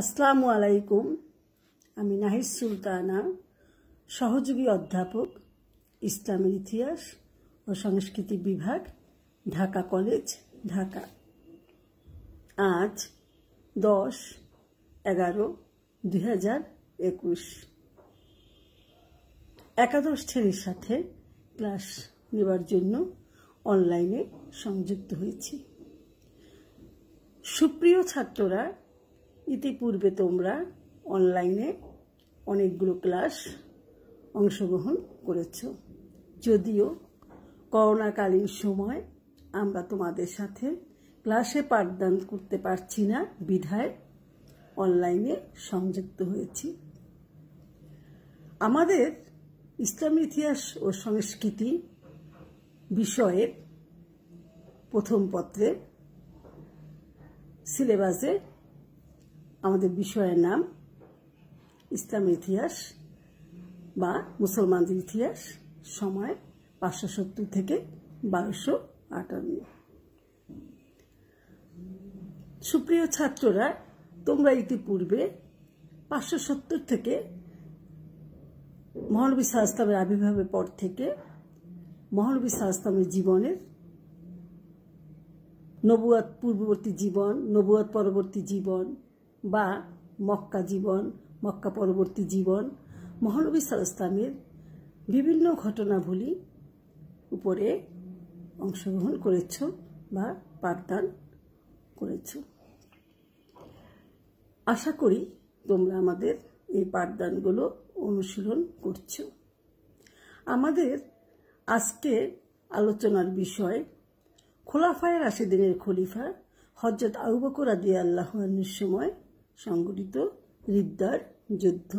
আসসালামু আলাইকুম। আমি নাহিদ সুলতানা, সহযোগী অধ্যাপক, ইসলামের ইতিহাস ও সংস্কৃতি বিভাগ, ঢাকা কলেজ, ঢাকা। আজ 10-11-2021 একাদশ শ্রেণীর সাথে ক্লাস নেবার জন্য অনলাইনে সংযুক্ত হয়েছি। সুপ্রিয় ছাত্ররা, ইতিপূর্বে তোমরা অনলাইনে অনেকগুলো ক্লাস অংশগ্রহণ করেছ। যদিও করোনাকালীন সময় আমরা তোমাদের সাথে ক্লাসে পাঠদান করতে পারছি না বিধায় অনলাইনে সংযুক্ত হয়েছি। আমাদের ইসলামী ইতিহাস ও সংস্কৃতি বিষয়ের প্রথম পত্রে সিলেবাসে আমাদের বিষয়ের নাম ইসলামের ইতিহাস বা মুসলমানদের ইতিহাস, সময় 570 থেকে 1258। সুপ্রিয় ছাত্ররা, তোমরা ইতিপূর্বে 570 থেকে মহানবী সাল্লাল্লাহু আলাইহি ওয়াসাল্লামের আবির্ভাবের পর থেকে মহানবী সাল্লাল্লাহু আলাইহি ওয়াসাল্লামের জীবনের নবুয়ত পূর্ববর্তী জীবন, নবুয়ত পরবর্তী জীবন বা মক্কা জীবন, মক্কা পরবর্তী জীবন, মহানবী সাল্লাল্লাহু আলাইহি ওয়াসাল্লামের বিভিন্ন ঘটনাবলী উপরে অংশগ্রহণ করেছ বা পাঠদান করেছ। আশা করি তোমরা আমাদের এই পাঠদানগুলো অনুশীলন করছো। আমাদের আজকে আলোচনার বিষয় খোলাফায়ে রাশিদিনের খলিফা হযরত আবু বকর রাদিয়াল্লাহু আনহুর সময় সংঘটিত রিদ্দার যুদ্ধ।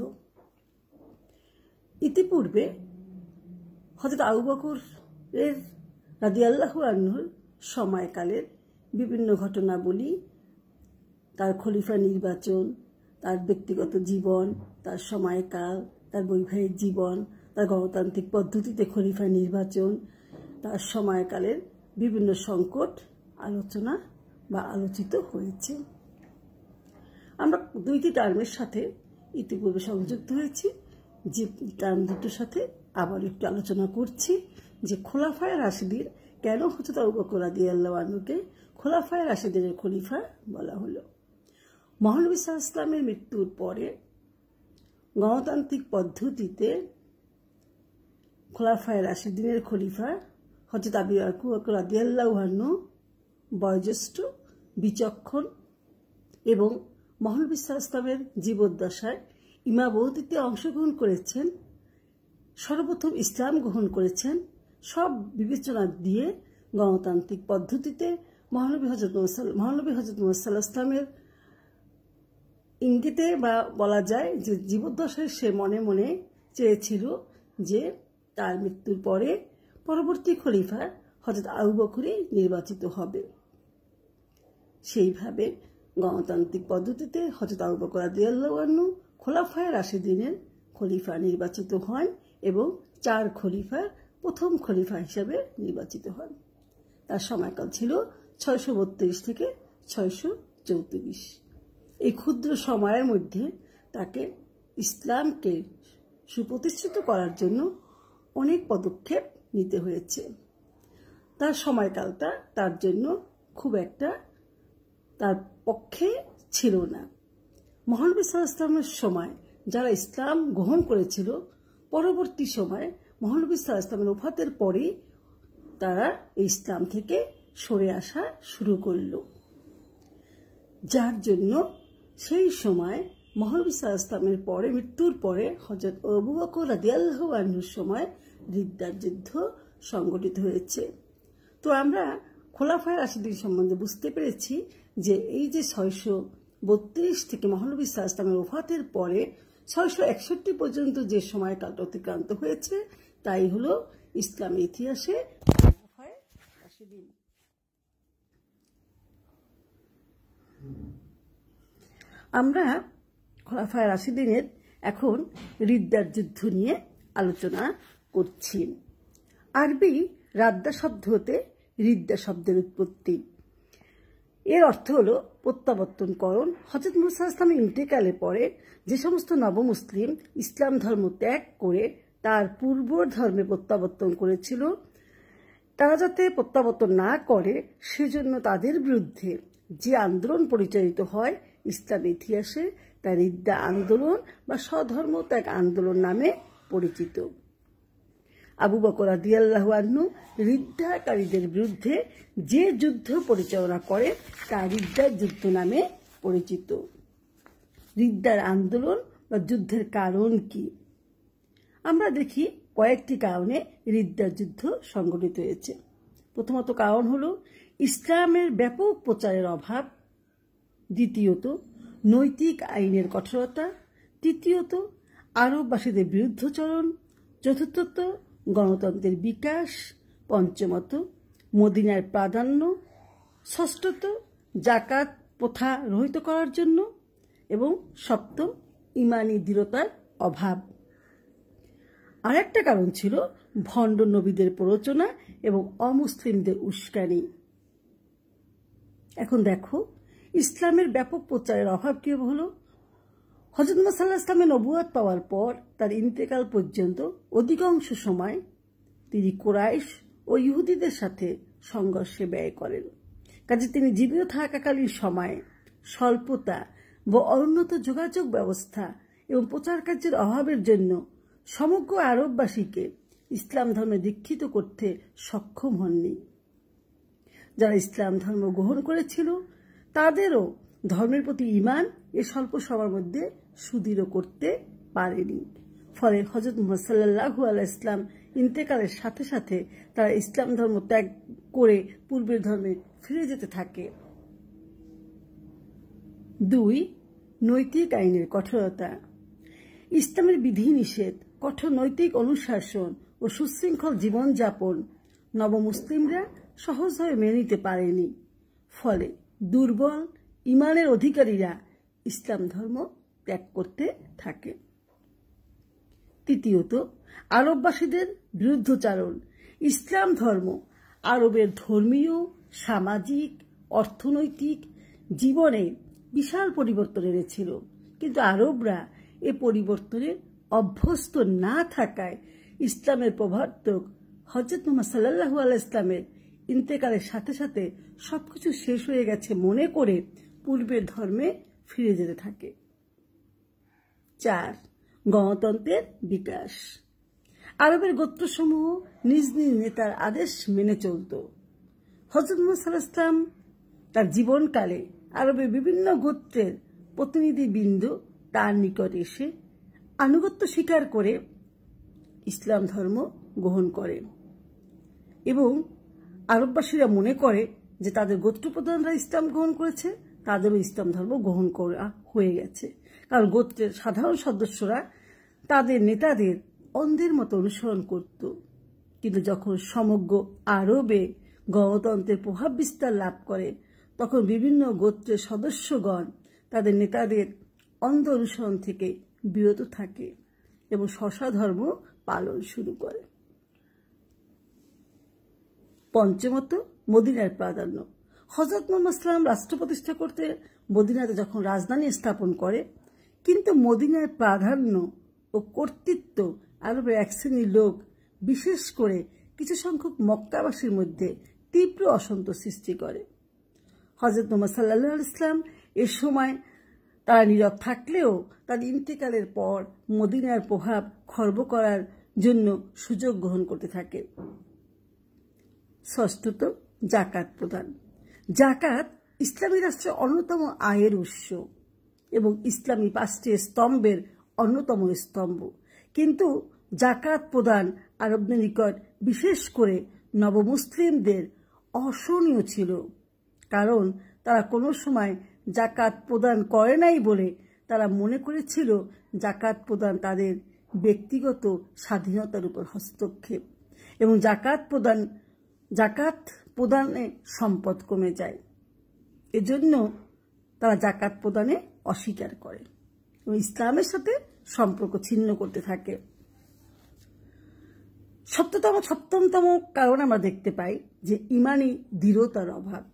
ইতিপূর্বে হযরত আবু বকর রাদিয়াল্লাহু আনহুর সময়কালের বিভিন্ন ঘটনাবলী, তার খলিফা নির্বাচন, তার ব্যক্তিগত জীবন, তার সময়কাল, তার বৈবাহিক জীবন, তার গণতান্ত্রিক পদ্ধতিতে খলিফা নির্বাচন, তার সময়কালের বিভিন্ন সংকট আলোচনা বা আলোচিত হয়েছে। আমরা দুইটি টার্মের সাথে ইতিপূর্বে সংযুক্ত হয়েছি, যে টার্ম দুটোর সাথে আবার একটু আলোচনা করছি যে খোলাফায়ে রাশিদিন কেন হযরত আবু বকর রাদিয়াল্লাহু আনহুকে খোলাফায়ে রাশিদিনের খলিফা বলা হলো। মহানবী সাল্লাল্লাহু আলাইহি ওয়াসাল্লামের মৃত্যুর পরে গণতান্ত্রিক পদ্ধতিতে খোলাফায়ে রাশিদিনের খলিফা হযরত আবু বকর রাদিয়াল্লাহু আনহু বয়োজ্যেষ্ঠ, বিচক্ষণ এবং মহানবী সাল্লাল্লাহু আলাইহি ওয়াসাল্লামের জীবদ্দশায় ইমামতিতে অংশগ্রহণ করেছেন, সর্বপ্রথম ইসলাম গ্রহণ করেছেন। সব বিবেচনা দিয়ে গণতান্ত্রিক পদ্ধতিতে মহানবী হযরত মুহাম্মদ সাল্লাল্লাহু আলাইহি ওয়াসাল্লামের ইঙ্গিতে বা বলা যায় যে জীবদ্দশায় সে মনে মনে চেয়েছিল যে তার মৃত্যুর পরে পরবর্তী খলিফা হযরত আবু বকরই নির্বাচিত হবে। সেইভাবে গণতান্ত্রিক পদ্ধতিতে হযরত আবু বকর রাদিয়াল্লাহু আনহু খোলাফায়ে রাশিদিনের খলিফা নির্বাচিত হন এবং 4 খলিফার প্রথম খলিফা হিসেবে নির্বাচিত হন। তার সময়কাল ছিল 632 থেকে 634। এই ক্ষুদ্র সময়ের মধ্যে তাকে ইসলামকে সুপ্রতিষ্ঠিত করার জন্য অনেক পদক্ষেপ নিতে হয়েছে। তার সময়কালটা তার জন্য খুব একটা তার পক্ষে ছিল না। মহানবী সাল্লাল্লাহু আলাইহি ওয়াসাল্লামের সময় যারা ইসলাম গ্রহণ করেছিল, পরবর্তী সময়ে মহানবী সাল্লাল্লাহু আলাইহি ওয়াসাল্লামের ওফাতের পরে তারা ইসলাম থেকে সরে আসা শুরু করল, যার জন্য সেই সময় মহানবী সাল্লাল্লাহু আলাইহি ওয়াসাল্লামের পরে মৃত্যুর পরে হযরত আবু বকর রাদিয়াল্লাহু আনহুর সময় রিদ্দার যুদ্ধ সংঘটিত হয়েছে। তো আমরা খোলাফায়ে রাশিদিন সম্বন্ধে বুঝতে পেরেছি যে এই যে 632 থেকে মহানবী সাল্লাল্লাহু আলাইহি ওয়াসাল্লামের ওফাতের পরে 661 পর্যন্ত যে সময়কালটা অতিক্রান্ত হয়েছে তাই হলো ইসলামের ইতিহাসে খোলাফায়ে রাশিদিন। আমরা খোলাফায়ে রাশিদিনের এখন রিদ্দার যুদ্ধ নিয়ে আলোচনা করছি। আরবি রাদ্দা শব্দ হতে রিদ্দা শব্দের উৎপত্তি। এর অর্থ হলো প্রত্যাবর্তনকরণ। হযরত মুহাম্মদ সাল্লাল্লাহু আলাইহি ওয়াসাল্লামের ইন্তেকালের পরে যে সমস্ত নবমুসলিম ইসলাম ধর্ম ত্যাগ করে তার পূর্ব ধর্মে প্রত্যাবর্তন করেছিল, তারা যাতে প্রত্যাবর্তন না করে সেজন্য তাদের বিরুদ্ধে যে আন্দোলন পরিচালিত হয় ইসলাম ইতিহাসে তা রিদ্দা আন্দোলন বা স্বধর্ম ত্যাগ আন্দোলন নামে পরিচিত। আবু বকর রাদিয়াল্লাহু আনহু রিদ্দাকারীদের বিরুদ্ধে যে যুদ্ধ পরিচালনা করে তা রিদ্দার যুদ্ধ নামে পরিচিত। রিদ্দার আন্দোলন বা যুদ্ধের কারণ কি? আমরা দেখি কয়েকটি কারণে রিদ্দার যুদ্ধ সংঘটিত হয়েছে। প্রথমত কারণ হলো ইসলামের ব্যাপক প্রচারের অভাব, দ্বিতীয়ত নৈতিক আইনের কঠোরতা, তৃতীয়ত আরববাসীদের বিরুদ্ধাচরণ, চতুর্থত গণতন্ত্রের বিকাশ, পঞ্চমত মদিনার প্রাধান্য, ষষ্ঠত জাকাত প্রথা রহিত করার জন্য এবং সপ্তম ইমানি দৃঢ়তার অভাব। আর একটা কারণ ছিল ভণ্ড নবীদের প্ররোচনা এবং অমুসলিমদের উস্কানি। এখন দেখো ইসলামের ব্যাপক প্রচারের অভাব কি হলো? হযরত মুহাম্মদ সাল্লাল্লাহু আলাইহি ওয়াসাল্লামের নবুয়ত পাওয়ার পর তার ইন্তেকাল পর্যন্ত অধিকাংশ সময় তিনি কুরাইশ ও ইহুদিদের সাথে সংঘর্ষে ব্যয় করেন। কাজে তিনি জীবিত থাকাকালীন সময়ে স্বল্পতা বা অনুন্নত যোগাযোগ ব্যবস্থা এবং প্রচার কার্যের অভাবের জন্য সমগ্র আরববাসীকে ইসলাম ধর্মে দীক্ষিত করতে সক্ষম হননি। যারা ইসলাম ধর্ম গ্রহণ করেছিল তাদেরও ধর্মের প্রতি ঈমান এ স্বল্প সময়ের মধ্যে সুদৃঢ় করতে পারেনি। ফলে হযরত মুহাম্মদ সাল্লাল্লাহু আলাইহি ওয়াসাল্লাম ইন্তেকালের সাথে সাথে তারা ইসলাম ধর্ম ত্যাগ করে পূর্বের ধর্মে ফিরে যেতে থাকে। 2. নৈতিক আইনের কঠোরতা। ইসলামের বিধিনিষেধ, কঠোর নৈতিক অনুশাসন ও সুশৃঙ্খল জীবনযাপন নবমুসলিমরা সহজভাবে মেনে নিতে পারেনি। ফলে দুর্বল ঈমানের অধিকারীরা ইসলাম ধর্ম ত্যাগ করতে থাকে। তৃতীয়ত আরববাসীদের বিরুদ্ধাচরণ। ইসলাম ধর্ম আরবের ধর্মীয়, সামাজিক, অর্থনৈতিক জীবনে বিশাল পরিবর্তন এনেছিল, কিন্তু আরবরা এ পরিবর্তনে অভ্যস্ত না থাকায় ইসলামের প্রবর্তক হযরত মুহাম্মদ সাল্লাল্লাহু আলাইহি ওয়াসাল্লামের ইন্তেকালের সাথে সাথে সবকিছু শেষ হয়ে গেছে মনে করে পূর্বের ধর্মে ফিরে যেতে থাকে। 4. গণতন্ত্রের বিকাশ। আরবের গোত্রসমূহ নিজ নিজ নেতার আদেশ মেনে চলত। হযরত মুহাম্মদ সাল্লাল্লাহু আলাইহি ওয়াসাল্লাম তার জীবনকালে আরবের বিভিন্ন গোত্রের প্রতিনিধিবৃন্দ তার নিকট এসে আনুগত্য স্বীকার করে ইসলাম ধর্ম গ্রহণ করে এবং আরববাসীরা মনে করে যে তাদের গোত্রপ্রধানরা ইসলাম গ্রহণ করেছে, তাদেরও ইসলাম ধর্ম গ্রহণ করা হয়ে গেছে। কারণ গোত্রের সাধারণ সদস্যরা তাদের নেতাদের অন্ধের মতো অনুসরণ করত। কিন্তু যখন সমগ্র আরবে গণতন্ত্রের প্রভাব বিস্তার লাভ করে তখন বিভিন্ন গোত্রের সদস্যগণ তাদের নেতাদের অন্ধ অনুসরণ থেকে বিরত থাকে এবং স্ব ধর্ম পালন শুরু করে। পঞ্চমত মদিনার প্রাধান্য। হযরত মুহাম্মদ সাল্লাল্লাহু আলাইহি ওয়াসাল্লাম রাষ্ট্র প্রতিষ্ঠা করতে মদিনাতে যখন রাজধানী স্থাপন করে, কিন্তু মদিনার প্রাধান্য ও কর্তৃত্ব আরবের এক শ্রেণীর লোক, বিশেষ করে কিছু সংখ্যক মক্কাবাসীর মধ্যে তীব্র অসন্তোষ সৃষ্টি করে। হযরত মুহাম্মদ সাল্লাল্লাহু আলাইহি ওয়াসাল্লাম এ সময় তারা নীরব থাকলেও তার ইন্তেকালের পর মদিনার প্রভাব খর্ব করার জন্য সুযোগ গ্রহণ করতে থাকে। ষষ্ঠত জাকাত প্রদান। জাকাত ইসলামী রাষ্ট্রের অন্যতম আয়ের উৎস এবং ইসলামী 5টি স্তম্ভের অন্যতম স্তম্ভ, কিন্তু জাকাত প্রদান আরবদের নিকট বিশেষ করে নবমুসলিমদের অসহনীয় ছিল, কারণ তারা কোনো সময় জাকাত প্রদান করে নাই বলে তারা মনে করেছিল জাকাত প্রদান তাদের ব্যক্তিগত স্বাধীনতার উপর হস্তক্ষেপ এবং জাকাত প্রদানে সম্পদ কমে যায়। এজন্য তারা জাকাত প্রদানে অস্বীকার করে এবং ইসলামের সাথে সম্পর্ক ছিন্ন করতে থাকে। সপ্তমতম কারণ আমরা দেখতে পাই যে ইমানি দৃঢ়তার অভাব।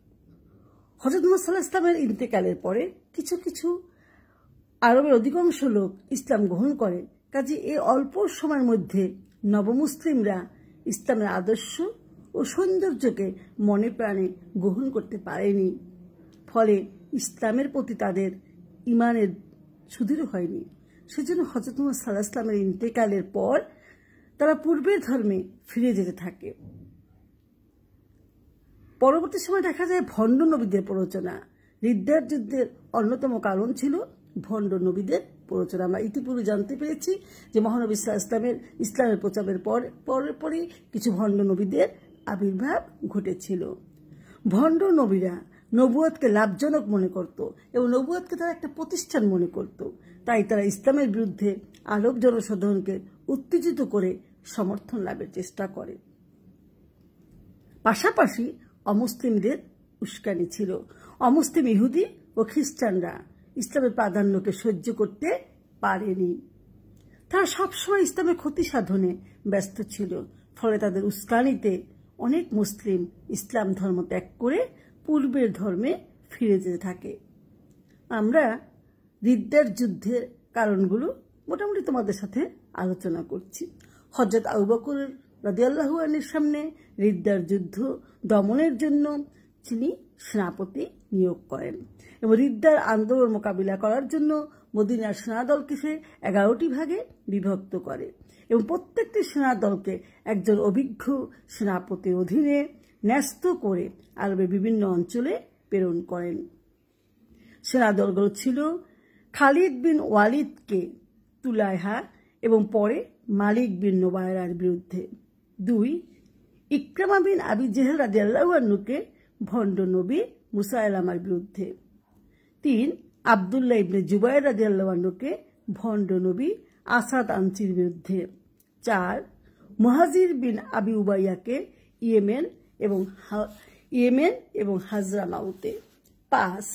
হযরত মুহাম্মদ সাল্লাল্লাহু আলাইহি ওয়াসাল্লামের ইন্তেকালের পরে কিছু কিছু আরবের অধিকাংশ লোক ইসলাম গ্রহণ করে। কাজে এই অল্প সময়ের মধ্যে নবমুসলিমরা ইসলামের আদর্শ ও সৌন্দর্যকে মনে প্রাণে গ্রহণ করতে পারেনি। ফলে ইসলামের প্রতি তাদের ঈমানের সুদৃঢ় হয়নি। সেজন্য হযরত মুহাম্মদ সাল্লাল্লাহু আলাইহি ওয়াসাল্লামের ইন্তেকালের পর তারা পূর্বের ধর্মে ফিরে যেতে থাকে। পরবর্তী সময় দেখা যায় ভণ্ড নবীদের প্ররোচনা। রিদ্দার যুদ্ধের অন্যতম কারণ ছিল ভণ্ড নবীদের প্ররোচনা। আমরা ইতিপূর্বে জানতে পেরেছি যে মহানবী সাল্লাল্লাহু আলাইহি ওয়াসাল্লামের ইসলামের প্রচারের পরে কিছু ভণ্ড নবীদের আবির্ভাব ঘটেছিল। ভণ্ড নবীরা নবুয়তকে লাভজনক মনে করত এবং নবুয়তকে তারা একটা প্রতিষ্ঠান মনে করত। তাই তারা ইসলামের বিরুদ্ধে আরব জনসাধারণকে উত্তেজিত করে সমর্থন লাভের চেষ্টা করে। পাশাপাশি অমুসলিমদের উস্কানি ছিল। অমুসলিম ইহুদি ও খ্রিস্টানরা ইসলামের প্রাধান্যকে সহ্য করতে পারেনি। তারা সবসময় ইসলামের ক্ষতি সাধনে ব্যস্ত ছিল। ফলে তাদের উস্কানিতে অনেক মুসলিম ইসলাম ধর্ম ত্যাগ করে পূর্বের ধর্মে ফিরে যেতে থাকে। আমরা রিদ্দার যুদ্ধের কারণগুলো মোটামুটি তোমাদের সাথে আলোচনা করছি। হযরত আবু বকর রাদিয়াল্লাহু আনহুর সামনে রিদ্দার যুদ্ধ দমনের জন্য তিনি সেনাপতি নিয়োগ করেন এবং রিদ্দার আন্দোলন মোকাবিলা করার জন্য মদিনার সেনাদলকে সে 11টি ভাগে বিভক্ত করে এবং প্রত্যেকটি সেনাদলকে একজন অভিজ্ঞ সেনাপতির অধীনে ন্যস্ত করে আরবের বিভিন্ন অঞ্চলে প্রেরণ করেন। সেনাদলগুলো ছিল খালিদ বিন ওয়ালিদকে তুলাইহা এবং পরে মালিক বিন নোবায়রার বিরুদ্ধে। 2. ইকরামা বিন আবি জেহেল রাদিয়াল্লাহু আনহুকে ভণ্ড নবী মুসাইলামার বিরুদ্ধে। 3. আব্দুল্লাহ ইবনে জুবাইর রাদিয়াল্লাহু আনহুকে ভণ্ড নবী আসাদ আনসির বিরুদ্ধে। 4. মুহাজির বিন আবি উবাইয়াকে ইয়েমেন এবং হাজরামাউতে। 5.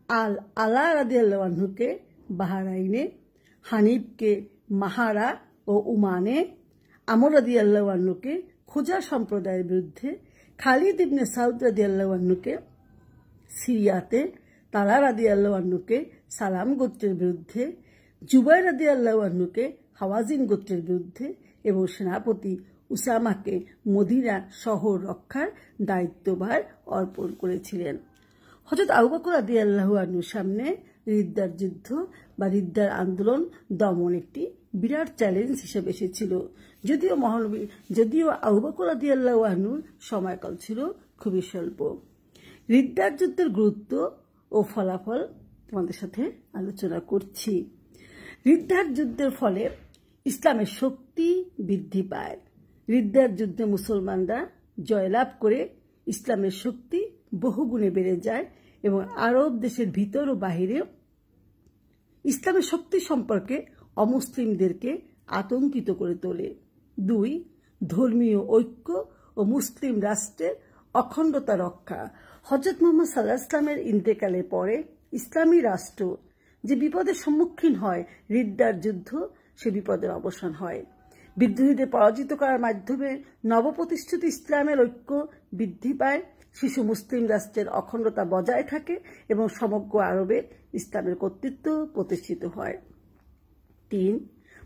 আল আলা রাদিয়াল্লাহু আনহুকে বাহরাইনে, হানিফকে মাহারা ও উমানে, আমর রাদিয়াল্লাহু আনহুকে খোজা সম্প্রদায়ের বিরুদ্ধে, খালিদ ইবনে সাউদ রাদিয়াল্লাহু আনহুকে সিরিয়াতে, তালা রাদিয়াল্লাহু আনহুকে সালাম গোত্রের বিরুদ্ধে, জুবাইর রাদিয়াল্লাহু আনহুকে হাওয়াজিন গোত্রের বিরুদ্ধে এবং সেনাপতি উসামাকে মদিনা শহর রক্ষার দায়িত্বভার অর্পণ করেছিলেন। হযরত আবু বকর রাদিয়াল্লাহু আনহুর সামনে রিদ্দার যুদ্ধ বা রিদ্দার আন্দোলন দমন একটি বিরাট চ্যালেঞ্জ হিসেবে এসেছিল। যদিও আবু বকর রাদিয়াল্লাহু আনহুর সময়কাল ছিল খুবই স্বল্প। রিদ্দার যুদ্ধের গুরুত্ব ও ফলাফল তোমাদের সাথে আলোচনা করছি। রিদ্দার যুদ্ধের ফলে ইসলামের শক্তি বৃদ্ধি পায়। রিদ্দার যুদ্ধে মুসলমানরা জয়লাভ করে ইসলামের শক্তি বহুগুণে বেড়ে যায় এবং আরব দেশের ভিতর ও বাহিরে ইসলামের শক্তি সম্পর্কে অমুসলিমদেরকে আতঙ্কিত করে তোলে। 2. ধর্মীয় ঐক্য ও মুসলিম রাষ্ট্রের অখণ্ডতা রক্ষা। হযরত মুহাম্মদ সাল্লাল্লাহু আলাইহি ওয়াসাল্লামের ইন্তেকালের পরে ইসলামী রাষ্ট্র যে বিপদের সম্মুখীন হয়, রিদ্দার যুদ্ধ সে বিপদের অবসান হয়। বিদ্রোহীদের পরাজিত করার মাধ্যমে নবপ্রতিষ্ঠিত ইসলামের ঐক্য বৃদ্ধি পায়, শিশু মুসলিম রাষ্ট্রের অখণ্ডতা বজায় থাকে এবং সমগ্র আরবে ইসলামের কর্তৃত্ব প্রতিষ্ঠিত হয়। 3.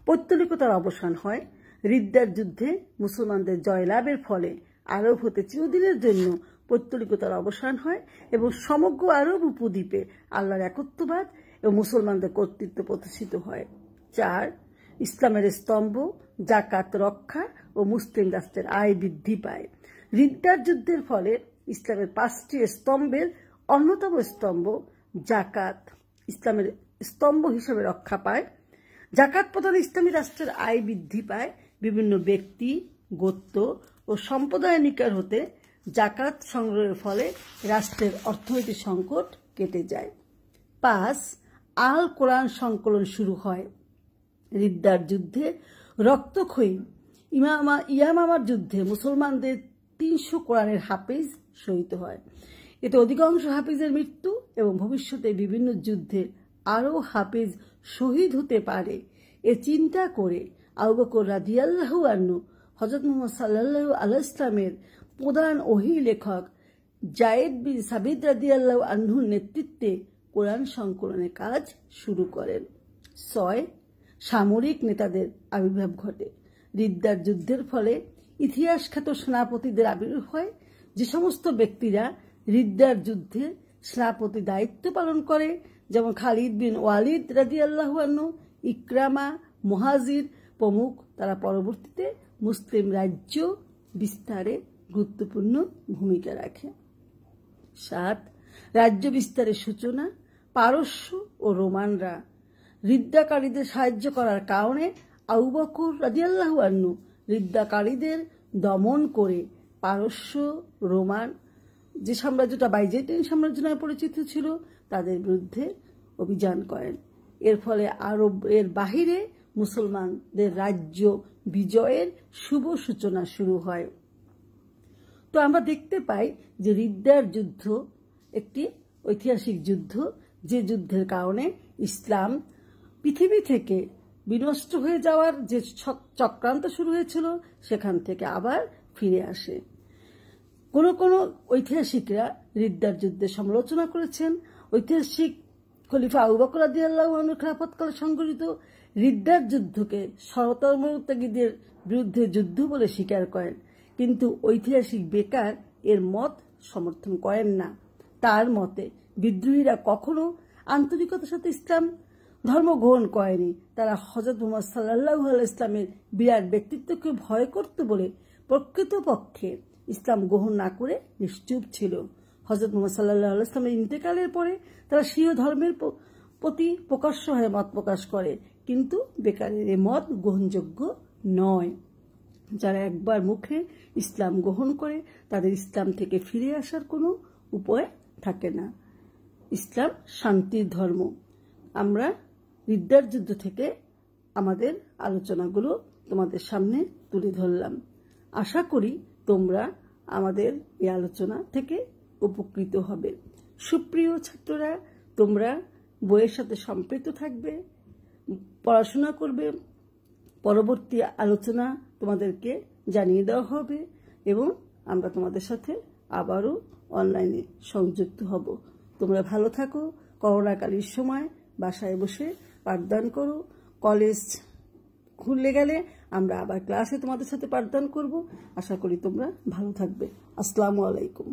পৌত্তলিকতার অবসান হয়। রিদ্দার যুদ্ধে মুসলমানদের জয়লাভের ফলে আরব হতে চিরদিনের জন্য পৌত্তলিকতার অবসান হয় এবং সমগ্র আরব উপদ্বীপে আল্লাহর একত্ববাদ এবং মুসলমানদের কর্তৃত্ব প্রতিষ্ঠিত হয়। 4. ইসলামের স্তম্ভ জাকাত রক্ষা ও মুসলিম রাষ্ট্রের আয় বৃদ্ধি পায়। রিদ্দার যুদ্ধের ফলে ইসলামের 5টি স্তম্ভের অন্যতম স্তম্ভ জাকাত ইসলামের স্তম্ভ হিসেবে রক্ষা পায়। জাকাত প্রদানে ইসলামী রাষ্ট্রের আয় বৃদ্ধি পায়। বিভিন্ন ব্যক্তি, গোত্র ও সম্প্রদায়ের নিকট হতে জাকাত সংগ্রহের ফলে রাষ্ট্রের অর্থনৈতিক সংকট কেটে যায়। 5. আল কোরআন সংকলন শুরু হয়। রিদ্দার যুদ্ধে রক্তক্ষয়ী ইয়ামামার যুদ্ধে মুসলমানদের 300 কোরআনের হাফেজ শহীদ হয়। এতে অধিকাংশ হাফেজের মৃত্যু এবং ভবিষ্যতে বিভিন্ন যুদ্ধে আরও হাফেজ শহীদ হতে পারে এ চিন্তা করে আবু বকর রাদিয়াল্লাহু আনহু হযরত মুহাম্মদ সাল্লাল্লাহু আলাইহি ওয়াসাল্লামের প্রধান ওহী লেখক জায়েদ বিন সাবিত রাদিয়াল্লাহু আনহুর নেতৃত্বে কোরআন সংকলনের কাজ শুরু করেন। 6. সামরিক নেতাদের আবির্ভাব ঘটে। রিদ্দার যুদ্ধের ফলে ইতিহাসখ্যাত সেনাপতিদের আবির্ভাব হয়। যে সমস্ত ব্যক্তিরা রিদ্দার যুদ্ধে সেনাপতি দায়িত্ব পালন করে, যেমন খালিদ বিন ওয়ালিদ রাদিয়াল্লাহু আনহু, ইকরামা, মুহাজির প্রমুখ, তারা পরবর্তীতে মুসলিম রাজ্য বিস্তারে গুরুত্বপূর্ণ ভূমিকা রাখে। 7. রাজ্য বিস্তারের সূচনা। পারস্য ও রোমানরা রিদ্দাকারীদের সাহায্য করার কারণে আবু বকর রাদিয়াল্লাহু আনহু রিদ্দাকারীদের দমন করে পারস্য, রোমান, যে সাম্রাজ্যটা বাইজেন্টাইন সাম্রাজ্য নামে পরিচিত ছিল, তাদের বিরুদ্ধে অভিযান করেন। এর ফলে আরবের বাহিরে মুসলমানদের রাজ্য বিজয়ের শুভ সূচনা শুরু হয়। তো আমরা দেখতে পাই যে রিদ্দার যুদ্ধ একটি ঐতিহাসিক যুদ্ধ, যে যুদ্ধের কারণে ইসলাম পৃথিবী থেকে বিনষ্ট হয়ে যাওয়ার যে চক্রান্ত শুরু হয়েছিল সেখান থেকে আবার ফিরে আসে। কোনো কোনো ঐতিহাসিকরা রিদ্দার যুদ্ধের সমালোচনা করেছেন। ঐতিহাসিক খলিফা আবু বকর রাদিয়াল্লাহু আনহুর খেলাফতকালে সংঘটিত রিদ্দার যুদ্ধকে সরতর্মত্যাগীদের বিরুদ্ধে যুদ্ধ বলে স্বীকার করেন, কিন্তু ঐতিহাসিক বেকার এর মত সমর্থন করেন না। তার মতে বিদ্রোহীরা কখনো আন্তরিকতার সাথে ইসলাম ধর্ম গ্রহণ করেনি। তারা হযরত মুহাম্মদ সাল্লাল্লাহু আলাইহি ইসলামের বিরাট ব্যক্তিত্বকে ভয় করত বলে প্রকৃতপক্ষে ইসলাম গ্রহণ না করে নিশ্চুপ ছিল। হযরত মুহাম্মদ সাল্লাল্লাহু আলাইহি ইসলামের ইন্তেকালের পরে তারা স্বীয় ধর্মের প্রতি প্রকাশ্য হয়ে মত প্রকাশ করে, কিন্তু বেকারের এই মত গ্রহণযোগ্য নয়। যারা একবার মুখে ইসলাম গ্রহণ করে তাদের ইসলাম থেকে ফিরে আসার কোনো উপায় থাকে না। ইসলাম শান্তির ধর্ম। আমরা রিদ্দার যুদ্ধ থেকে আমাদের আলোচনাগুলো তোমাদের সামনে তুলে ধরলাম। আশা করি তোমরা আমাদের এই আলোচনা থেকে উপকৃত হবে। সুপ্রিয় ছাত্ররা, তোমরা বইয়ের সাথে সম্পৃক্ত থাকবে, পড়াশোনা করবে, পরবর্তী আলোচনা তোমাদেরকে জানিয়ে দেওয়া হবে এবং আমরা তোমাদের সাথে আবারও অনলাইনে সংযুক্ত হব। তোমরা ভালো থাকো। করোনাকালীন সময় বাসায় বসে পাঠদান করো। কলেজ খুলে গেলে আমরা আবার ক্লাসে তোমাদের সাথে পাঠদান করব। আশা করি তোমরা ভালো থাকবে। আসসালামু আলাইকুম।